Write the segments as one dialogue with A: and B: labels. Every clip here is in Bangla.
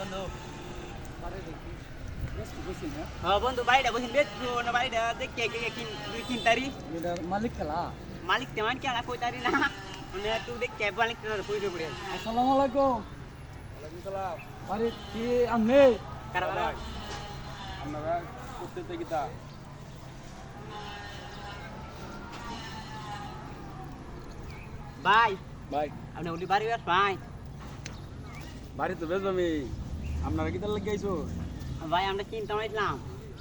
A: বন্ধু
B: আরে দেখি বেশ বুঝি না
A: হ্যাঁ বন্ধু বাড়িটা বসিন বেচবো না বাড়িটা দেখে দুই 3 তারিখ
B: এটার মালিক খেলা
A: মালিক তেমন কি আলা কই তারি না মানে তুই দেখে মালিক কইতে পড়ে
B: আসসালামু আলাইকুম
C: ওয়ালাইকুম সালাম।
B: আরে কি আমনে
A: কারবারা
C: আপনারা করতে গীতা
A: ভাই
C: ভাই
A: আপনি ওলি বাড়ি বেশ ভাই
C: বাড়ি তো বেশ আমি আপনারা গীতা লাগিয়ে আইছো
A: ভাই আমরা কিনতে আইলাম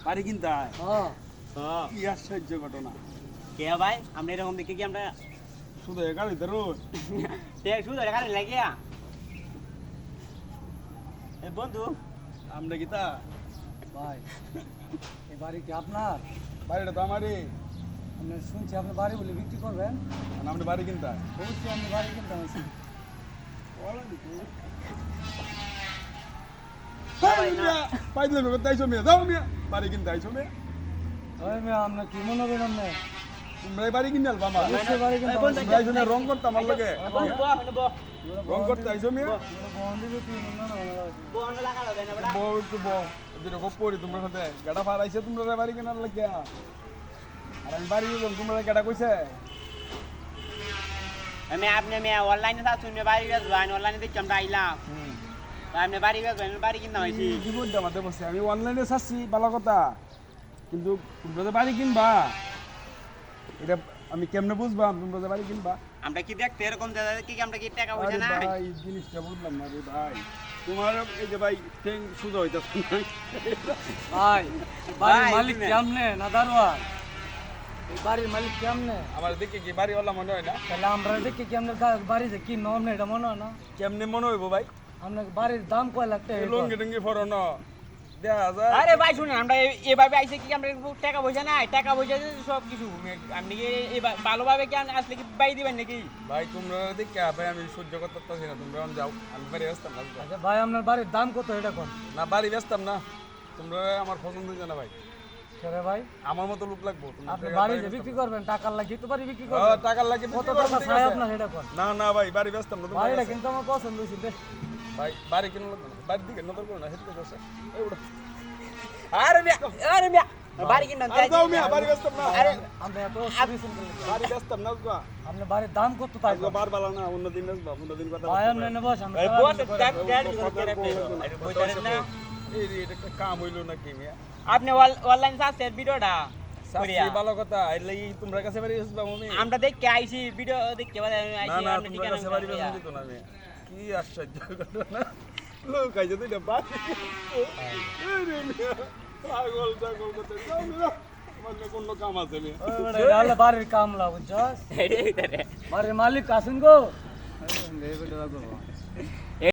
C: বাড়ি কিনতে হয়
B: হ্যাঁ
A: হ্যাঁ
C: কি আশ্চর্য ঘটনা
A: কে ভাই আমরা এরকম দেখি কি আমরা
C: শুধু গাড়িতে রোজ
A: তে শুধু রেখা লাগিয়া এ বন্ধু
C: আমরা গীতা
B: ভাই এই বাড়ি কি আপনার
C: বাড়িটা তো আমারই
B: আমি শুনছি আপনি বাড়ি বলে বিক্রি করবেন
C: আমরা বাড়ি কিনতে হয়
B: অবশ্যই আপনি বাড়ি কিনতে আছেন
C: পাইলে করতে আইছো মেয়ে যাও মেয়ে বাড়ি কিনতে আইছো মেয়ে
B: ওই মেয়ে আপনার কি মনে করেন আপনি
C: তোমরা বাড়ি কিনে আলবা আমার
B: অবশ্যই বাড়ি কিনতে
A: বন্ধু,
C: তোমরা আইছো না রং করতে আমার লাগে
A: বন্ধু বহ মানে বহ
C: রং করতে আইছো মেয়ে
B: বন্ধু বিক্রি না না
A: বহ না লাগা হবে না বড়া
C: বউ একটু বউ যেটা খুব পড়ি তোমার সাথে গাড়া ফার আইছে তোমরা বাড়ি কেনার লাগে আর আমি বাড়ি গেলাম তোমরা গাড়া কইছে
A: আমি আপনি আমি অনলাইনে তা শুনে বাড়ি বেশ ভাই অনলাইনে দেখি আমরা আইলাম আপনি বাড়ি বেশ ভাই বাড়ি কিনতে হইছি
C: জীবনটা আমাদের বসে আমি অনলাইনে চাচ্ছি ভালো কথা কিন্তু তোমরা যে বাড়ি কিনবা এটা আমি কেমনে বুঝবাম তোমরা যে বাড়ি কিনবা
A: আমরা কি দেখতে এরকম দাদা কি আমরা কি টাকা পয়সা
C: আরে
A: না
C: ভাই জিনিসটা বুঝলাম না রে ভাই তোমার এই যে ভাই ঠেং সুজা হইতাছে না
B: ভাই বাড়ির
A: ভাই,
B: মালিক
A: তুমি-
B: কেমনে না দারোয়ান এই বাড়ির মালিক কেমনে
C: আমার দেখে কি বাড়িওয়ালা মনে হয় না
B: তাহলে আমরা দেখি কেমনে বাড়িতে কি নম এটা মনে হয় না
C: কেমনে মনে হইব ভাই
B: আপনার বাড়ির দাম কয় লাখ টাকা
C: লঙ্গি টঙ্গি ফরন দেখা যায়
A: আরে ভাই শুনুন আমরা এভাবে আইছে কি আমরা টাকা পয়সা নাই টাকা পয়সা সব কিছু আপনি কি ভালোভাবে কি আসলে কি বাই দিবেন নাকি
C: ভাই তোমরা দেখে ভাই আমি সহ্য করতে পারছি না তোমরা এখন যাও আমি বাড়ি ব্যস্তাম না
B: আচ্ছা ভাই আপনার বাড়ির দাম কত এটা কোন
C: না বাড়ি ব্যস্তাম না তোমরা আমার পছন্দ হয়েছে না ভাই
B: রে ভাই
C: আমার মতো লোক লাগবো তোমরা
B: আপনি
C: টাকা
B: বাড়ি
C: বাড়ি
B: যে বিক্রি করবেন টাকার লাগি তো বাড়ি বিক্রি
C: ব্যস্তাম।
B: করবেন
C: টাকার লাগে
B: কত
C: বিক্রি করবো,
B: টাকা
C: ঠিক
B: চাই
C: আছে।
B: আপনার এটা কোন
C: না না ভাই বাড়ি ব্যস্তাম না তোমার
B: বাড়িটা
C: কাছে।
B: কিন্তু আমার পছন্দ হয়েছে বেশ
C: ভাই বাড়ি কিনে লাগবে না বাড়ির দিকে নজর করো না সেদিকে যাচ্ছে এই উঠো।
A: আরে মিয়া বাড়ি কিনতে
C: আরে যাও মিয়া বাড়ি ব্যস্তাম না
A: আরে
B: আপনি এত অসুবিধা
C: বাড়ি ব্যস্তাম না গো
B: আপনার বাড়ির দাম কত তাই
C: আজকে বার বালা না অন্য দিন আসবা অন্য দিন কথা
B: ভাই
C: বলতে
B: আপনি এনে বস আমরা
A: এই
B: খেলা
A: বস
B: শুরু করে
A: ট্যাগ
B: দেব।
A: ট্যাগ
C: কথা
A: করে
C: বলবো না।
A: আরে বইতারেন না
C: এই রে, এটা একটা কাম হইলো নাকি মিয়া
A: আপনি অনলাইন সার্চ ভিডিওটা করিয়া
C: সাথী ভালো কথা এর লাগি তোমরা কাছে বাড়ি আসবা মমি
A: আমরা দেখে আইছি ভিডিও দেখতে পারে
C: না
A: আইছি
C: না
A: আপনি
C: তোমরা
A: কেন
C: কাছে বাড়ি বেসন দিত না মিয়া কি আশ্চর্য ঘটনা লোক আইছে তুই না বাড়ি এই রে মিয়া পাগল টাগল করতে যাও মিয়া আমার না কোনো কাম আছে মিয়া
B: এটা হলো বাড়ির কামলা বুঝছস
A: এটাই ভিতরে
B: বাড়ির মালিক আসুন গো